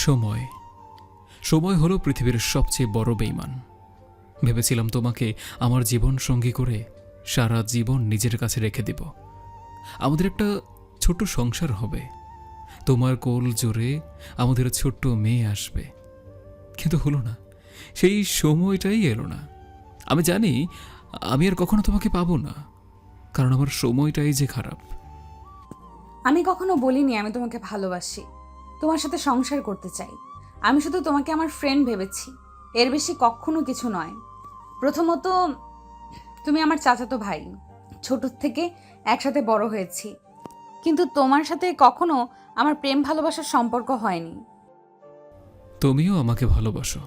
সময় সময় হলো পৃথিবীর সবচেয়ে বড় বেঈমান। ভেবেছিলাম তোমাকে আমার জীবন সঙ্গী করে সারা জীবন নিজের কাছে রেখে দেব। আমাদের একটা ছোট্ট সংসার হবে, তোমার কোল জোরে আমাদের ছোট্ট মেয়ে আসবে। কিন্তু হলো না, সেই সময়টাই এলো না। আমি জানি আমি আর কখনো তোমাকে পাবো না, কারণ আমার সময়টাই যে খারাপ। আমি কখনো বলিনি আমি তোমাকে ভালোবাসি, তোমার সাথে সংসার করতে চাই। আমি শুধু তোমাকে আমার ফ্রেন্ড ভেবেছি, এর বেশি কখনো কিছু নয়। প্রথমত, তুমি আমার চাচাতো ভাই, ছোট থেকে একসাথে বড় হয়েছি, কিন্তু তোমার সাথে কখনো আমার প্রেম ভালোবাসার সম্পর্ক হয়নি। তুমিও আমাকে ভালোবাসো,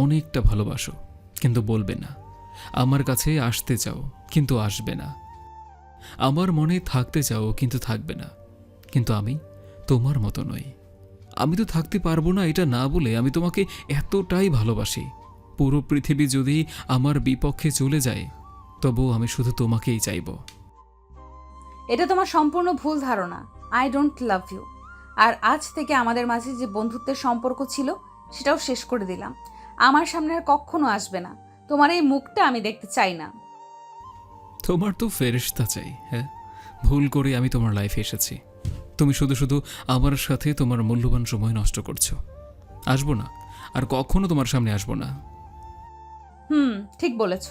অনেকটা ভালোবাসো, কিন্তু বলবে না। আমার কাছে আসতে চাও কিন্তু আসবে না। আমার মনে থাকতে চাও কিন্তু থাকবে না। কিন্তু আমি তোমার মতো নই। আমি তো থাকতে পারবো না এটা না বলে আমি তোমাকে এতটাই ভালোবাসি। পুরো পৃথিবী যদি আমার বিপক্ষে চলে যায়, তবুও আমি শুধু তোমাকেই চাইব। এটা তোমার সম্পূর্ণ ভুল ধারণা। I don't love you. আর আজ থেকে আমাদের মাঝে যে বন্ধুত্বের সম্পর্ক ছিল সেটাও শেষ করে দিলাম। আমার সামনে আর কখনো আসবে না। তোমার এই মুখটা আমি দেখতে চাই না। তোমার তো ফেরেশতা চাই। হ্যাঁ, ভুল করে আমি তোমার লাইফে এসেছি। তুমি শুধু শুধু আমার সাথে তোমার মূল্যবান সময় নষ্ট করছো। আসবো না, আর কখনো তোমার সামনে আসবো না। ঠিক বলেছ।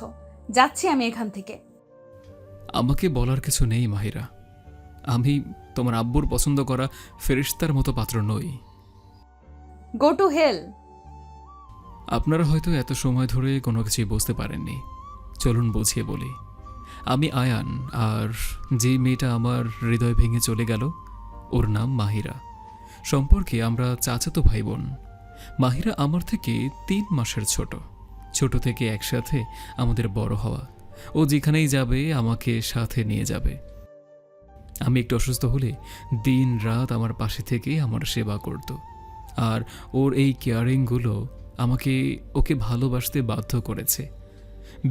যাচ্ছি আমি এখান থেকে। আমাকে বলার কিছু নেই মাহিরা। আমি তোমার আব্বুর পছন্দ করা ফেরেশতার মতো পাত্র নই। Go to hell. আপনারা হয়তো এত সময় ধরে কোনো কিছুই বুঝতে পারেননি। চলুন বুঝিয়ে বলি। আমি আয়ান, আর যে মেয়েটা আমার হৃদয় ভেঙে চলে গেল, ওর নাম মাহিরা। সম্পর্কে আমরা চাচাতো ভাই বোন। মাহিরা আমার থেকে 3 মাসের ছোট। ছোট থেকে একসাথে আমাদের বড় হওয়া। ও যেখানেই যাবে আমাকে সাথে নিয়ে যাবে। আমি একটু অসুস্থ হলে দিন রাত আমার পাশে থেকে আমার সেবা করত। আর ওর এই কেয়ারিংগুলো আমাকে ওকে ভালোবাসতে বাধ্য করেছে।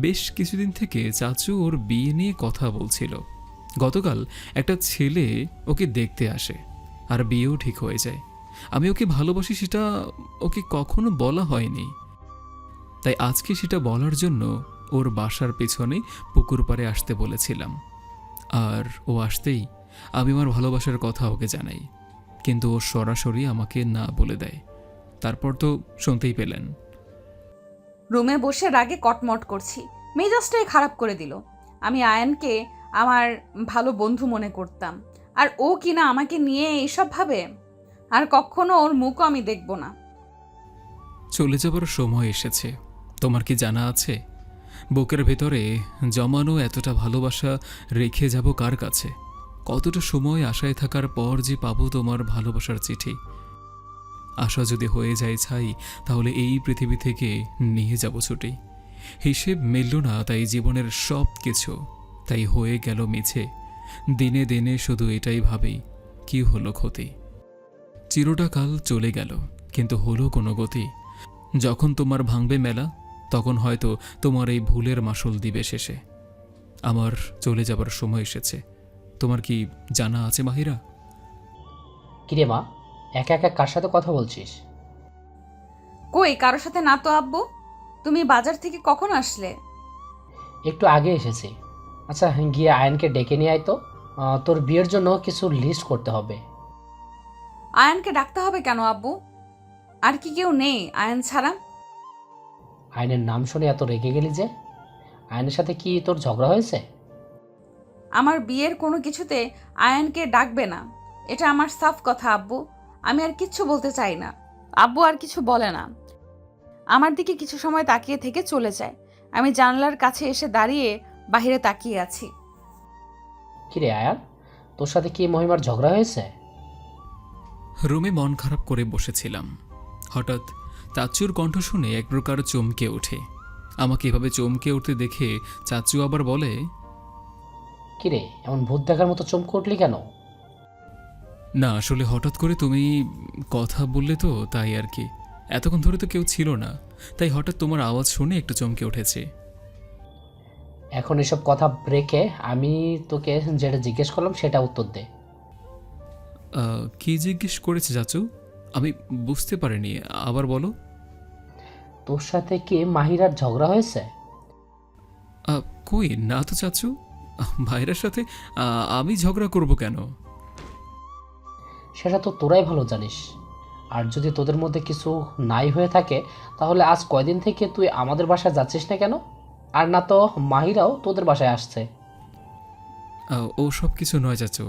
বেশ কিছুদিন থেকে চাচু ওর বিয়ে নিয়ে কথা বলছিল। গতকাল একটা ছেলে ওকে দেখতে আসে, আর বিয়েও ঠিক হয়ে যায়। আমি ওকে ভালোবাসি সেটা ওকে কখনো বলা হয়নি, তাই আজকে সেটা বলার জন্য ওর বাসার পেছনে পুকুর পাড়ে আসতে বলেছিলাম। আর ও আসতেই আমি আমার ভালোবাসার কথা ওকে জানাই, কিন্তু ও সরাসরি আমাকে না বলে দেয়। তারপর তো শুনতেই পেলেন। রুমে বসে রাগে কটমট করছি, মেজাজটাই খারাপ করে দিল। আমি আয়ানকে আমার ভালো বন্ধু মনে করতাম, আর ও কিনা আমাকে নিয়ে এইসব ভাবে। আর কখনো ওর মুখও আমি দেখব না। চলে যাবার সময় এসেছে। তোমার কি জানা আছে, বুকের ভেতরে জমানো এতটা ভালোবাসা রেখে যাব কার কাছে? কতটা সময় আশায় থাকার পর যে পাবো তোমার ভালোবাসার চিঠি। আশা যদি হয়ে যায় ছাই, তাহলে এই পৃথিবী থেকে নিয়ে যাব ছুটি। হিসেব মিলল না তাই জীবনের সব কিছু, তাই হয়ে গেল মিছে। দিনে দিনে শুধু এটাই ভাবি, কি হলো ক্ষতি? চিরটা কাল চলে গেল, কিন্তু হলো কোনো গতি? যখন তোমার ভাঙবে মেলা, তখন হয়তো তোমার এই ভুলের মাসুল দিবে শেষে। আমার চলে যাবার সময় এসেছে। তোমার কি জানা আছে মাহিরা? কিরে মা, একা একা কার সাথে কথা বলছিস? কই, কারোর সাথে না তো আব্বু। তুমি বাজার থেকে কখন আসলে? একটু আগে এসেছি। আচ্ছা, গিয়ে আয়নকে ডেকে নিয়ে আয় তো। তোর বিয়ের জন্য কিছু লিস্ট করতে হবে। আয়ানকে ডাকতে হবে কেন আব্বু? আর কি কেউ নেই আয়ান ছাড়া? আয়নের নাম শুনে এত রেগে গেলি যে? আয়নের সাথে কি তোর ঝগড়া হয়েছে? আমার বিয়ের কোনো কিছুতে আয়ানকে ডাকবে না, এটা আমার সাফ কথা আব্বু। আমি আর কিচ্ছু বলতে চাই না। আব্বু আর কিছু বলে না, আমার দিকে কিছু সময় তাকিয়ে থেকে চলে যায়। আমি জানলার কাছে এসে দাঁড়িয়ে বাইরে তাকিয়ে আছি। কিরে আয়ান, তোর সাথে কি মহিমার ঝগড়া হয়েছে? রুমে মন খারাপ করে বসেছিলাম। হঠাৎ চাচুর কণ্ঠ শুনে এক প্রকার চমকে ওঠে। আমাকে এভাবে চমকে উঠতে দেখে চাচু আবার বলে, কিরে, এমন ভূত দেখার মতো চমকে উঠলি কেন? না আসলে হঠাৎ করে তুমি কথা বললে তো, তাই আর কি। এতক্ষণ ধরে তো কেউ ছিল না, তাই হঠাৎ তোমার আওয়াজ শুনে একটু চমকে উঠেছে। এখন এসব কথা রেখে আমি তোকে যেটা জিজ্ঞেস করলাম সেটা উত্তর দে। কি জিজ্ঞেস করেছে চাচু? আমি বুঝতে পারিনি, আবার বলো। তোর সাথে কি মাহিরার ঝগড়া হয়েছে? কই না তো চাচ্ছু, ভাইয়ের সাথে আমি ঝগড়া করব কেন? সেটা তো তোরাই ভালো জানিস। আর যদি তোদের মধ্যে কিছু নাই হয়ে থাকে, তাহলে আজ কয়দিন থেকে তুই আমাদের বাসায় যাচ্ছিস না কেন? আর না তো মাহিরাও তোদের বাসায় আসছে। ও সব কিছু নয় চাচ্ছু,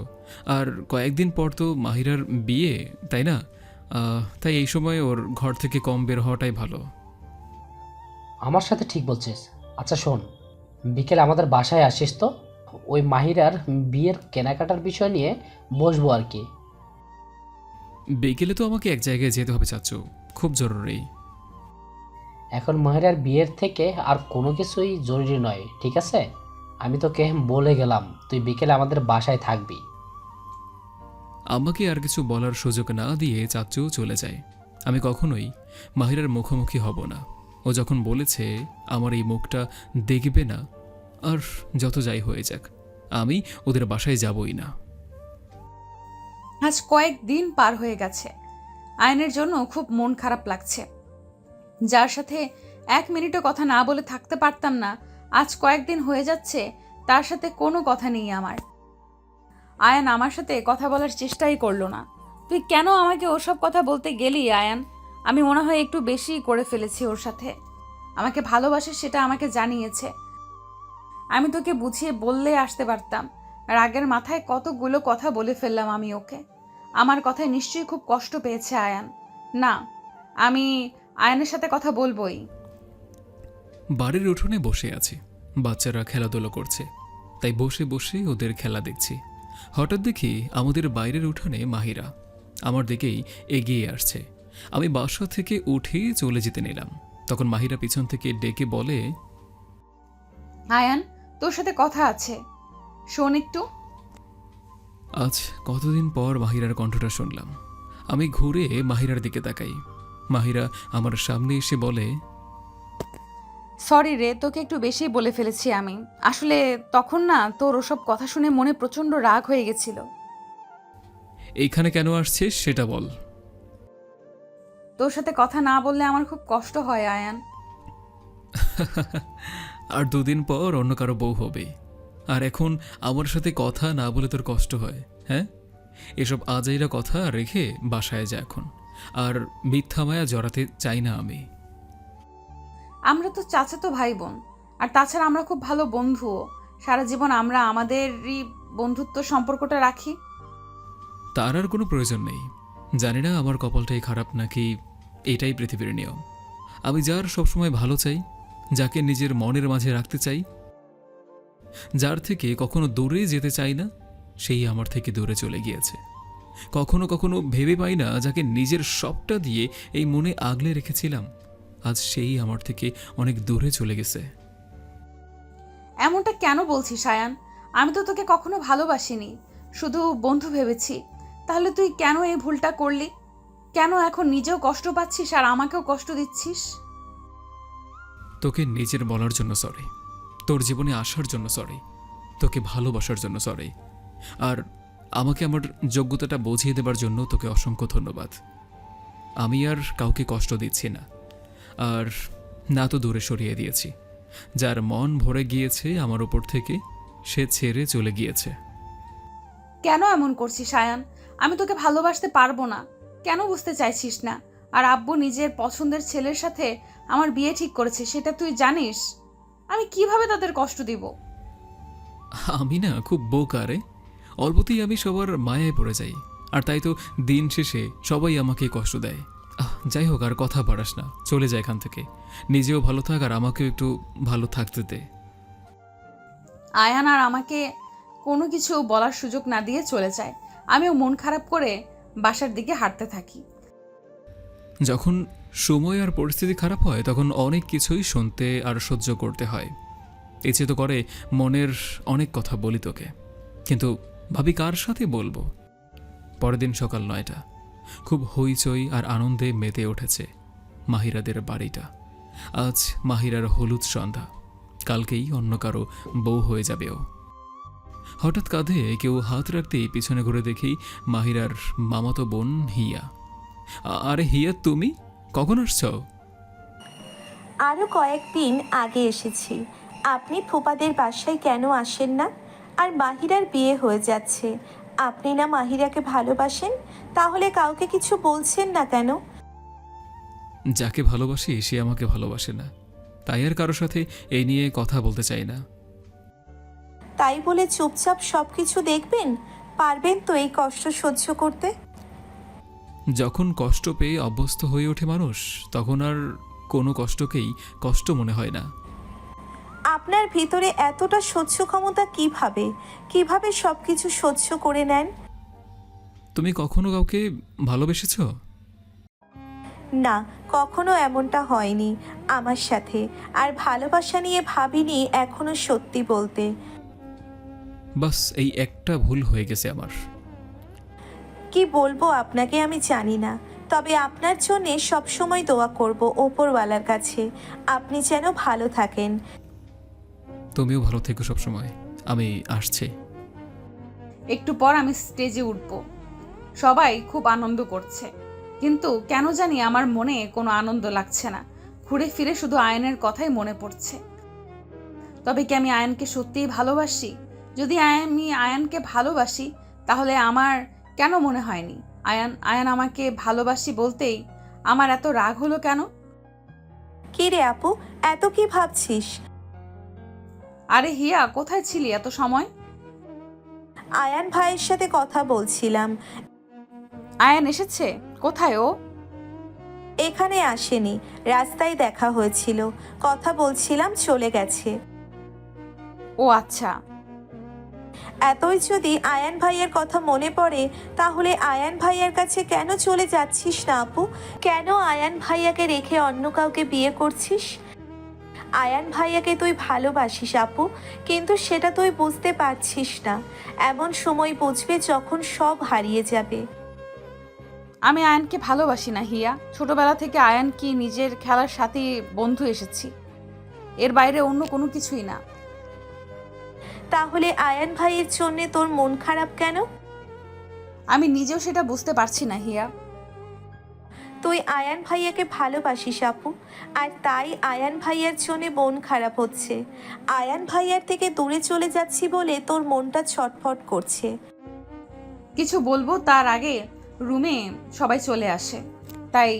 আর কয়েকদিন পর তো মাহিরার বিয়ে, তাই না? তাই এই সময় ওর ঘর থেকে কম বের হওয়াটাই ভালো। আমার সাথে ঠিক বলছিস। আচ্ছা শোন, বিকেলে আমাদের বাসায় আসিস তো, ওই মাহিরার বিয়ের কেনাকাটার বিষয় নিয়ে বসবো আর কি। বিকেলে তো আমাকে এক জায়গায় যেতে হবে চাচ্ছু, খুব জরুরি। এখন মাহিরার বিয়ের থেকে আর কোনো কিছুই জরুরি নয়, ঠিক আছে? আমি তোকে বলে গেলাম তুই বিকেলে আমাদের বাসায় থাকবি। আমাকে আর কিছু বলার সুযোগ না দিয়ে চাচ্চু চলে যায়। আমি কখনোই মাহিরার মুখোমুখি হব না। ও যখন বলেছে আমার এই মুখটা দেখবে না, আর যত যাই হয়ে যাক, আমি ওদের বাসায় যাবই না। আজ কয়েকদিন পার হয়ে গেছে, আয়নের জন্য খুব মন খারাপ লাগছে। যার সাথে 1 মিনিটও কথা না বলে থাকতে পারতাম না, আজ কয়েকদিন হয়ে যাচ্ছে তার সাথে কোনো কথা নেই আমার। আয়ান আমার সাথে কথা বলার চেষ্টাই করলো না। তুই কেন আমাকে ওসব কথা বলতে গেলি আয়ান? আমি মনে হয় একটু বেশি করে ফেলেছি ওর সাথে। আমাকে ভালোবাসে সেটা আমাকে জানিয়েছে। আমি তোকে বুঝিয়ে বললে আসতে পারতাম। রাগের মাথায় কতগুলো কথা বলে ফেললাম আমি ওকে। আমার কথায় নিশ্চয়ই খুব কষ্ট পেয়েছে আয়ান। না, আমি আয়ানের সাথে কথা বলবোই। বাড়ির উঠোনে বসে আছি, বাচ্চারা খেলাধুলো করছে, তাই বসে বসে ওদের খেলা দেখছি। হঠাৎ দেখি আমাদের বাইরের উঠোনে মাহিরা আমার দিকেই এগিয়ে আসছে। আমি বাসা থেকে উঠে চলে যেতে নিলাম, তখন মাহিরা পিছন থেকে ডেকে বলে, আয়ান, তোর সাথে কথা আছে, শোন একটু। আজ কতদিন পর মাহিরার কণ্ঠটা শুনলাম। আমি ঘুরে মাহিরার দিকে তাকাই। মাহিরা আমার সামনে এসে বলে, সরি রে, তোকে একটু বেশি বলে ফেলেছি আমি। আসলে তখন না তোর ওসব কথা শুনে মনে প্রচন্ড রাগ হয়ে গেছিল। এইখানে কেন আসছিস সেটা বল। তোর সাথে কথা না বললে আমার খুব কষ্ট হয় আয়ান। আর 2 দিন পর অন্য কারো বউ হবে, আর এখন আমার সাথে কথা না বলে তোর কষ্ট হয়? হ্যাঁ, এসব আজাইরা কথা রেখে বাসায় যা এখন। আর মিথ্যা মায়া জড়াতে চাই না আমি। আমরা তো চাচাতো ভাই বোন, আর তাছাড়া আমরা খুব ভালো বন্ধুও। সারা জীবন আমরা আমাদেরই বন্ধুত্ব সম্পর্কটা রাখি। তার আর কোনো প্রয়োজন নেই। জানি না আমার কপালটাই খারাপ নাকি এটাই পৃথিবীর নিয়ম। আমি যার সবসময় ভালো চাই, যাকে নিজের মনের মাঝে রাখতে চাই, যার থেকে কখনো দূরে যেতে চাই না, সেই আমার থেকে দূরে চলে গিয়েছে। কখনো কখনো ভেবে পাই না যাকে নিজের সবটা দিয়ে এই মনে আগলে রেখেছিলাম, আজ সেই আমার থেকে অনেক দূরে চলে গেছে। এমনটা কেন বলছিস আয়ান? আমি তো তোকে কখনো ভালোবাসিনি, শুধু বন্ধু ভেবেছি। তাহলে তুই কেন এই ভুলটা করলি? কেন এখন নিজেও কষ্ট পাচ্ছিস আর আমাকেও কষ্ট দিচ্ছিস? তোকে নিজের বলার জন্য সরি, তোর জীবনে আসার জন্য সরি, তোকে ভালোবাসার জন্য সরি, আর আমাকে আমার যোগ্যতাটা বুঝিয়ে দেবার জন্য তোকে অসংখ্য ধন্যবাদ। আমি আর কাউকে কষ্ট দিচ্ছি না, আর না তো দূরে সরিয়ে দিয়েছি। যার মন ভরে গিয়েছে আমার উপর থেকে, সে ছেড়ে চলে গিয়েছে। কেন এমন করছিস আয়ান? আমি তোকে ভালোবাসতে পারবো না, কেন বুঝতে চাইছিস না? আর আব্বু নিজের পছন্দের ছেলের সাথে আমার বিয়ে ঠিক করেছে, সেটা তুই জানিস। আমি কিভাবে তাদের কষ্ট দিব? আমি না খুব বোকা রে, অল্পতেই আমি সবার মায়ায় পড়ে যাই, আর তাই তো দিন শেষে সবাই আমাকে কষ্ট দেয়। যাই হোক, আর কথা বাড়াস না, চলে যায় এখান থেকে। নিজেও ভালো থাক আর আমাকেও একটু ভালো থাকতে দে। আয়ান আর আমাকে কোনো কিছু বলার সুযোগ না দিয়ে চলে যায়। আমিও মন খারাপ করে বাসার দিকে হাঁটতে থাকি। যখন সময় আর পরিস্থিতি খারাপ হয় তখন অনেক কিছুই শুনতে আর সহ্য করতে হয়। ইচ্ছে তো করে মনের অনেক কথা বলি তোকে, কিন্তু ভাবি কার সাথে বলবো। পরের দিন সকাল 9টা, খুব হইচই আর আনন্দে মেতে উঠেছে মাহিরাদের বাড়িটা। আজ মাহিরার হলুদ সন্ধ্যা, কালকেই অন্য কারো বউ হয়ে যাবে ও। হঠাৎ কাঁধে কেউ হাত রাখতেই পিছনে ঘুরে দেখি মাহিরার মামাতো বোন হিয়া। আরে হিয়া, তুমি কখন আসছো? আরও কয়েকদিন আগে এসেছি। আপনি ফুপাদের বাসায় কেন আসেন না? আর মাহিরার বিয়ে হয়ে যাচ্ছে। আপনি না মাহিরাকে ভালোবাসেন, তাহলে কাউকে কিছু বলছেন না কেন? যাকে ভালোবাসি সে আমাকে ভালোবাসে না, তাই আর কারোর সাথে এই নিয়ে কথা বলতে চাই না। তাই বলে চুপচাপ সব কিছু দেখবেন? পারবেন তো এই কষ্ট সহ্য করতে? যখন কষ্ট পেয়ে অভ্যস্ত হয়ে ওঠে মানুষ, তখন আর কোনো কষ্টকেই কষ্ট মনে হয় না। আপনার ভিতরে এতটা সহ্য ক্ষমতা কিভাবে সব কিছু সহ্য করে নেন? তুমি কখনো কাউকে ভালোবেসেছো? না, কখনো এমনটা হয়নি আমার সাথে। আর ভালোবাসা নিয়ে ভাবিনি এখনো, সত্যি বলতে। বাস এই একটা ভুল হয়ে গেছে আমার। কি বলবো আপনাকে আমি জানি না, তবে আপনার জন্যে সবসময় দোয়া করব ওপরওয়ালার কাছে। আপনি যেন ভালো থাকেন। তুমিও ভালো থেকো সবসময়। আমি আসছি। একটু পর আমি স্টেজে উঠব। সবাই খুব আনন্দ করছে, কিন্তু কেন জানি আমার মনে কোনো আনন্দ লাগছে না। ঘুরে ফিরে শুধু আয়নের কথাই মনে পড়ছে। তবে কি আমি আয়নকে সত্যিই ভালোবাসি? যদি আমি আয়নকে ভালোবাসি, তাহলে আমার কেন মনে হয়নি আয়ন আমাকে ভালোবাসি বলতেই আমার এত রাগ হলো কেন? কি রে আপু, এত কি ভাবছিস? আরে হিয়া, কোথায় ছিলি এত সময়? আয়ান ভাইয়ের সাথে কথা বলছিলাম। আয়ন এসেছে? কোথায় ও? এখানে আসেনি, রাস্তায় দেখা হয়েছিল, কথা বলছিলাম, চলে গেছে। ও আচ্ছা। এতই যদি আয়ান ভাইয়ের কথা মনে পড়ে, তাহলে আয়ান ভাইয়ার কাছে কেন চলে যাচ্ছিস না আপু? কেন আয়ান ভাইয়াকে রেখে অন্য কাউকে বিয়ে করছিস? আয়ান ভাইয়াকে তুই ভালোবাসিস আপু, কিন্তু সেটা তুই বুঝতে পারছিস না। এমন সময় বুঝবে যখন সব হারিয়ে যাবে। আমি আয়নকে ভালোবাসি না হিয়া। ছোটবেলা থেকে আয়ন কি নিজের খেলার সাথী বন্ধু এসেছি, এর বাইরে অন্য কোনো কিছুই না। তাহলে আয়ান ভাইয়ের জন্যে তোর মন খারাপ কেন? আমি নিজেও সেটা বুঝতে পারছি না হিয়া। তুই আয়ান ভাইয়াকে ভালোবাসিস আপু, আর তাই আয়ান ভাইয়ার জন্য মন খারাপ হচ্ছে। আয়ান ভাইয়ার থেকে দূরে চলে যাচ্ছি বলে তোর মনটা ছটফট করছে। কিছু বলবো তার আগে রুমে সবাই চলে আসে, তাই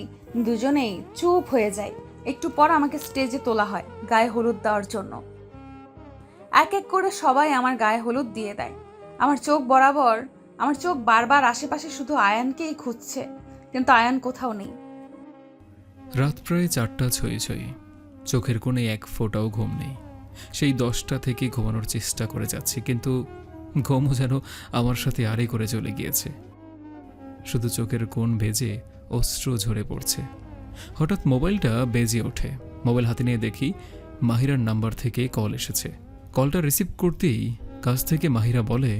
দুজনেই চুপ হয়ে যায়। একটু পর আমাকে স্টেজে তোলা হয় গায়ে হলুদ দেওয়ার জন্য। এক এক করে সবাই আমার গায়ে হলুদ দিয়ে দেয়। আমার চোখ বারবার আশেপাশে শুধু আয়ানকেই খুঁজছে, কিন্তু আয়ান কোথাও নেই। রাত প্রায় 4টা ছুঁই ছুঁই। চোখের কোণে এক ফোঁটাও ঘুম নেই। সেই 10টা থেকে ঘুমানোর চেষ্টা করে যাচ্ছি, কিন্তু ঘুমও যেন আমার সাথে আড়ে করে চলে গিয়েছে। শুধু চোখের কোণ ভেজে অশ্রু ঝরে পড়ছে। হঠাৎ মোবাইলটা বেজে ওঠে। মোবাইল হাতে নিয়ে দেখি মাহিরার নাম্বার থেকে কল এসেছে। কলটা রিসিভ করতেই কাছ থেকে মাহিরা বলে,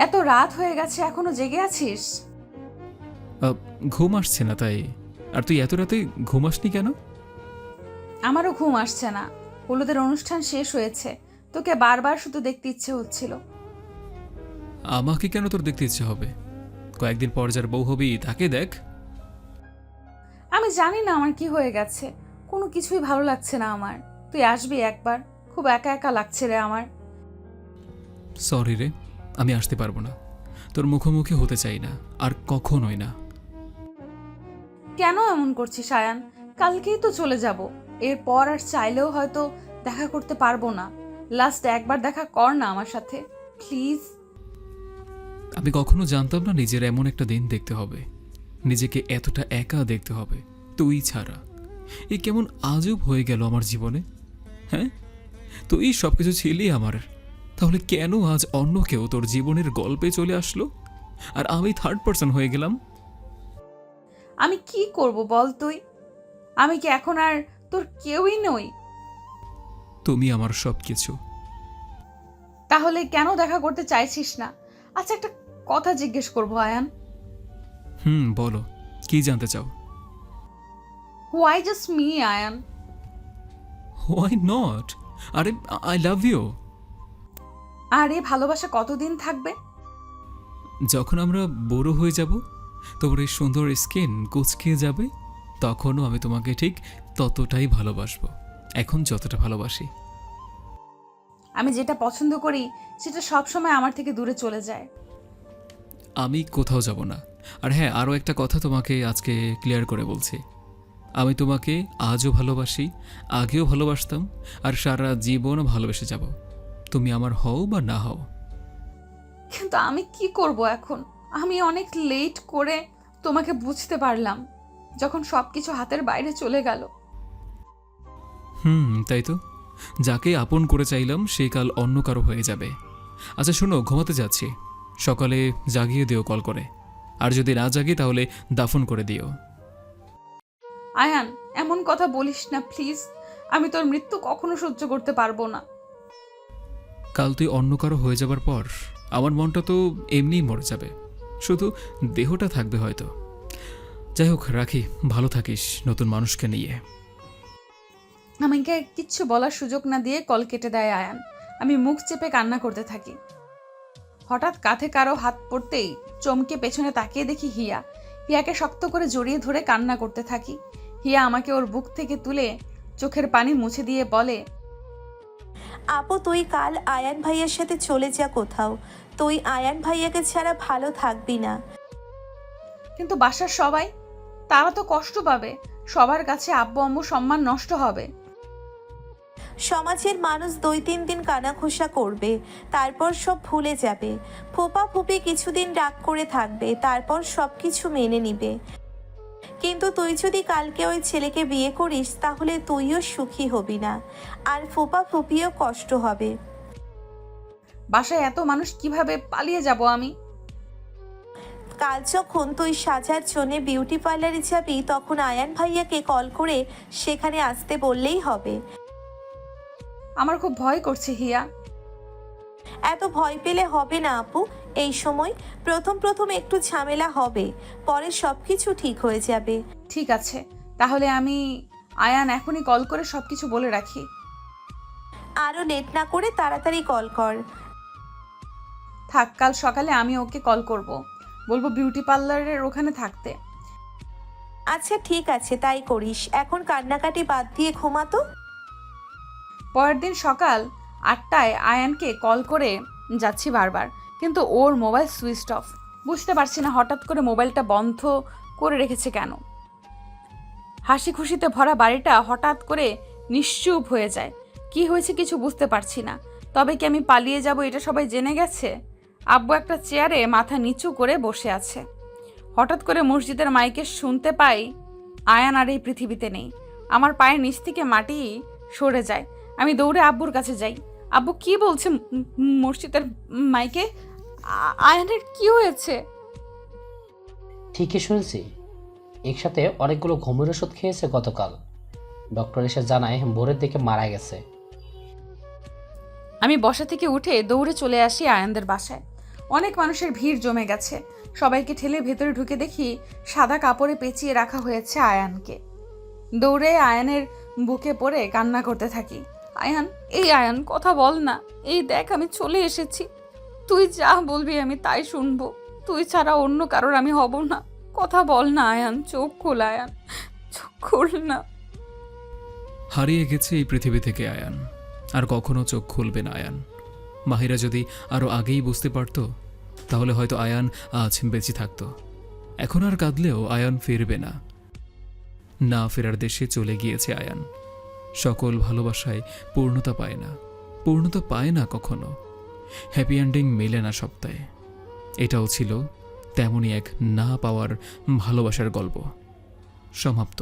এত রাত হয়ে গেছে, এখনো জেগে আছিস? ঘুম আসছে না তাই। আর তুই এত রাতে ঘুমাসনি কেন? আমারও ঘুম আসছে না। হলুদের অনুষ্ঠান শেষ হয়েছে, তোকে বারবার শুধু দেখতে ইচ্ছে হচ্ছিল। আমাকে কেন তোর দেখতে ইচ্ছে হবে? কয়েকদিন পর যার বউ হবি তাকে দেখ। আমি জানি না আমার কি হয়ে গেছে, কোনো কিছুই ভালো লাগছে না আমার। তুই আসবি একবার, খুব একা একা লাগছে রে আমার। সরি রে, আমি আসতে পারবো না। তোর মুখোমুখি হতে চাই না, আর কখনোই না। কেন এমন করছিস আয়ান? কালকেই তো চলে যাব। এরপর আর চাইলেও হয়তো দেখা করতে পারবো না। লাস্ট একবার দেখা কর না আমার সাথে, প্লিজ। আমি কখনো জানতাম না নিজের এমন একটা দিন দেখতে হবে, নিজেকে এতটা একা দেখতে হবে তুই ছাড়া। এ কেমন আজব হয়ে গেল আমার জীবনে। হ্যাঁ, তুই সবকিছু ছিলি আমার, তাহলে কেন আজ অন্য কেউ তোর জীবনের গল্পে চলে আসলো আর আমি থার্ড পার্সন হয়ে গেলাম? আমি কি করব বল তুই? আমি কি এখন আর তোর কেউই নই? তুমি আমার সব কিছু। তাহলে কেন দেখা করতে চাইছিস না? আচ্ছা, একটা কথা জিজ্ঞেস করবো আয়ান। বলো, কি জানতে চাও? Why just me Ayaan? Why not? আরে আই লাভ ইউ। আর এই ভালোবাসা কতদিন থাকবে? যখন আমরা বড় হয়ে যাব, তোমার এই সুন্দর স্কিন কুচকে যাবে, তখনও আমি তোমাকে ঠিক ততটাই ভালোবাসবো, এখন যতটা ভালোবাসি। আমি যেটা পছন্দ করি সেটা সবসময় আমার থেকে দূরে চলে যায়। আমি কোথাও যাব না। আর হ্যাঁ, আরও একটা কথা তোমাকে আজকে ক্লিয়ার করে বলছি, আমি তোমাকে আজও ভালোবাসি, আগেও ভালোবাসতাম, আর সারা জীবনও ভালোবেসে যাব, তুমি আমার হও বা না হও। কিন্তু আমি কি করব এখন? আমি অনেক লেট করে তোমাকে বুঝতে পারলাম, যখন সব কিছু হাতের বাইরে চলে গেল। তাই তো, যাকে আপন করে চাইলাম সে কাল অন্য কারো হয়ে যাবে। আচ্ছা শোনো, ঘুমাতে যাচ্ছি, সকালে জাগিয়ে দিও কল করে, আর যদি না জাগি তাহলে দাফন করে দিও। আয়ান, এমন কথা বলিস না প্লিজ। আমি তোর মৃত্যু কখনো সহ্য করতে পারবো না। কাল তুই অন্য কারো হয়ে যাবার পর আমার মনটা তো এমনিই মরে যাবে, শুধু দেহটা থাকবে হয়তো। যাই হোক, রাখি, ভালো থাকিস নতুন মানুষকে নিয়ে। আমাকে কিচ্ছু বলার সুযোগ না দিয়ে কল কেটে দেয় আয়ান। আমি মুখ চেপে কান্না করতে থাকি। হঠাৎ কাঁধে কারো হাত পড়তেই চমকে পেছনে তাকিয়ে দেখি হিয়াকে শক্ত করে জড়িয়ে ধরে কান্না করতে থাকি। হিয়া আমাকে ওর বুক থেকে তুলে চোখের পানি মুছে দিয়ে বলে, আপু তুই কাল আয়ান ভাইয়ার সাথে চলে যা কোথাও, তুই আয়ান ভাইয়াকে ছাড়া ভালো থাকবি না। কিন্তু বাসার সবাই, তারা তো কষ্ট পাবে, সবার কাছে আব্বু আম্মু সম্মান নষ্ট হবে। সমাজের মানুষ 2-3 দিন কানাঘুষা করবে, তারপর সব ভুলে যাবে। ফুপা ফুপি কিছুদিন রাগ করে থাকবে, তারপর সব কিছু মেনে নিবে। কিন্তু তুই যদি কালকে ওই ছেলেকে বিয়ে করিস তাহলে তুইও সুখী হবি না, আর ফুপা ফুপিও কষ্ট হবে। বাসায় এত মানুষ, কিভাবে পালিয়ে যাব আমি? কাল যখন তুই সাজার জন্য বিউটি পার্লারে যাবি তখন আয়ান ভাইয়াকে কল করে সেখানে আসতে বললেই হবে। আমার খুব ভয় করছে হিয়া। এত ভয় পেলে হবে না আপু, এই সময় প্রথম একটু ঝামেলা হবে, পরে সব কিছু ঠিক হয়ে যাবে। ঠিক আছে, তাহলে আমি আয়ান এখনই কল করে সবকিছু বলে রাখি। আরও লেট না করে তাড়াতাড়ি কল কর। থাক, কাল সকালে আমি ওকে কল করব, বলবো বিউটি পার্লারের ওখানে থাকতে। আচ্ছা ঠিক আছে, তাই করিস। এখন কান্নাকাটি বাদ দিয়ে ঘুমাতো। পরের দিন সকাল 8টায় আয়ানকে কল করে যাচ্ছি বারবার, কিন্তু ওর মোবাইল সুইচ অফ। বুঝতে পারছি না হঠাৎ করে মোবাইলটা বন্ধ করে রেখেছে কেন। হাসি খুশিতে ভরা বাড়িটা হঠাৎ করে নিশ্চুপ হয়ে যায়। কি হয়েছে কিছু বুঝতে পারছি না। তবে কি আমি পালিয়ে যাব এটা সবাই জেনে গেছে? আব্বু একটা চেয়ারে মাথা নিচু করে বসে আছে। হঠাৎ করে মসজিদের মাইকে শুনতে পাই আয়ান আর এই পৃথিবীতে নেই। আমার পায়ের নিচ থেকে মাটি সরে যায়। আমি দৌড়ে আব্বুর কাছে যাই। আব্বু কি বলছে মসজিদের মাইকে? আয়ানের কি হয়েছে? ঠিকই শুনছি, একসাথে অনেকগুলো ঘুমের ওষুধ খেয়েছে গতকাল। ডক্টর এসে জানায় ভোরের দিকে মারা গেছে। আমি বসা থেকে উঠে দৌড়ে চলে আসি আয়ানদের বাসায়। অনেক মানুষের ভিড় জমে গেছে। সবাইকে ঠেলে ভেতরে ঢুকে দেখি সাদা কাপড়ে পেঁচিয়ে রাখা হয়েছে আয়ানকে। দৌড়ে আয়ানের বুকে পড়ে কান্না করতে থাকি। আয়ান, এই আয়ান, কথা বল না। এই দেখ, আমি চলে এসেছি। তুই যা বলবি আমি তাই শুনবো। তুই ছাড়া অন্য কারোর আমি হব না। কথা বল না আয়ান, চোখ খোল আয়ান, চোখ খোল না। হারিয়ে গেছে এই পৃথিবী থেকে আয়ান, আর কখনো চোখ খুলবে না আয়ান। মাহিরা যদি আরও আগেই বুঝতে পারতো তাহলে হয়তো আয়ান আজ বেঁচে থাকতো। এখন আর কাঁদলেও আয়ান ফিরবে না। না ফেরার দেশে চলে গিয়েছে আয়ান। সকল ভালোবাসায় পূর্ণতা পায় না কখনো। হ্যাপি এন্ডিং মেলে না সপ্তাহে। এটাও ছিল তেমনই এক না পাওয়ার ভালোবাসার গল্প। সমাপ্ত।